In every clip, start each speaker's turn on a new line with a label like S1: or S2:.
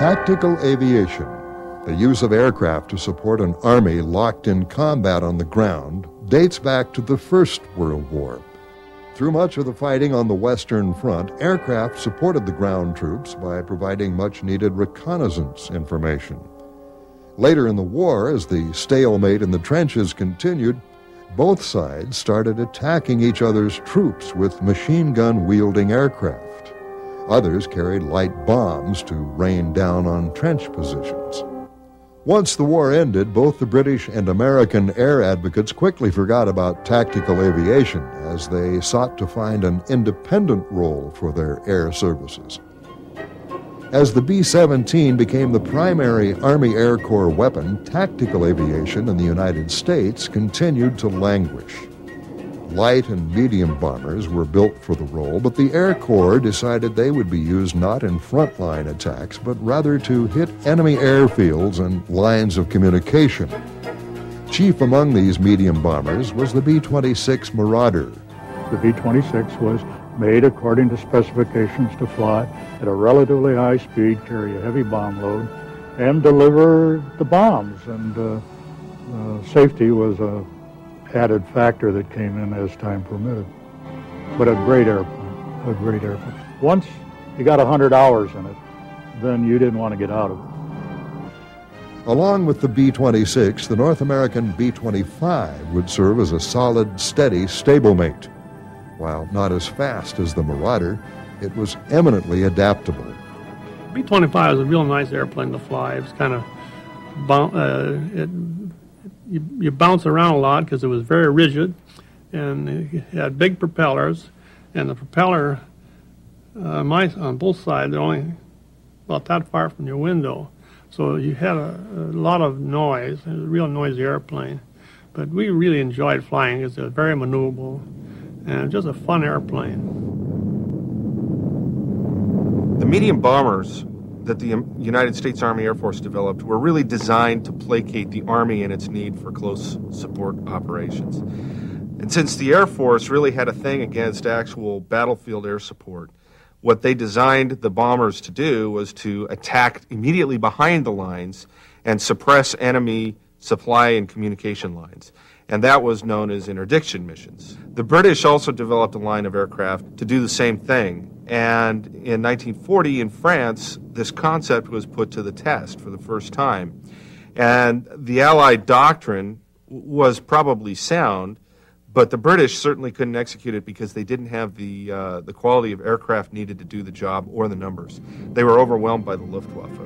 S1: Tactical aviation, the use of aircraft to support an army locked in combat on the ground, dates back to the First World War. Through much of the fighting on the Western Front, aircraft supported the ground troops by providing much-needed reconnaissance information. Later in the war, as the stalemate in the trenches continued, both sides started attacking each other's troops with machine gun-wielding aircraft. Others carried light bombs to rain down on trench positions. Once the war ended, both the British and American air advocates quickly forgot about tactical aviation as they sought to find an independent role for their air services. As the B-17 became the primary Army Air Corps weapon, tactical aviation in the United States continued to languish. Light and medium bombers were built for the role, but the Air Corps decided they would be used not in frontline attacks, but rather to hit enemy airfields and lines of communication. Chief among these medium bombers was the B-26 Marauder.
S2: The B-26 was made according to specifications to fly at a relatively high speed, carry a heavy bomb load, and deliver the bombs. And safety was a added factor that came in as time permitted. But a great airplane, a great airplane. Once you got 100 hours in it, then you didn't want to get out of it.
S1: Along with the B-26, the North American B-25 would serve as a solid, steady stablemate. While not as fast as the Marauder, it was eminently adaptable.
S3: B-25 was a real nice airplane to fly. It was kind of you bounce around a lot because it was very rigid, and it had big propellers, and the propeller on both sides, they're only about that far from your window, so you had a lot of noise. It was a real noisy airplane, but we really enjoyed flying because it was very maneuverable and just a fun airplane.
S4: The medium bombers that the United States Army Air Force developed were really designed to placate the Army in its need for close support operations. And since the Air Force really had a thing against actual battlefield air support, what they designed the bombers to do was to attack immediately behind the lines and suppress enemy supply and communication lines. And that was known as interdiction missions. The British also developed a line of aircraft to do the same thing. And in 1940 in France, this concept was put to the test for the first time. And the Allied doctrine was probably sound, but the British certainly couldn't execute it because they didn't have the quality of aircraft needed to do the job or the numbers. They were overwhelmed by the Luftwaffe.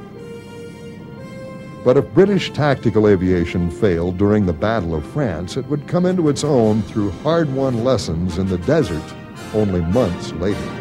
S1: But if British tactical aviation failed during the Battle of France, it would come into its own through hard-won lessons in the desert only months later.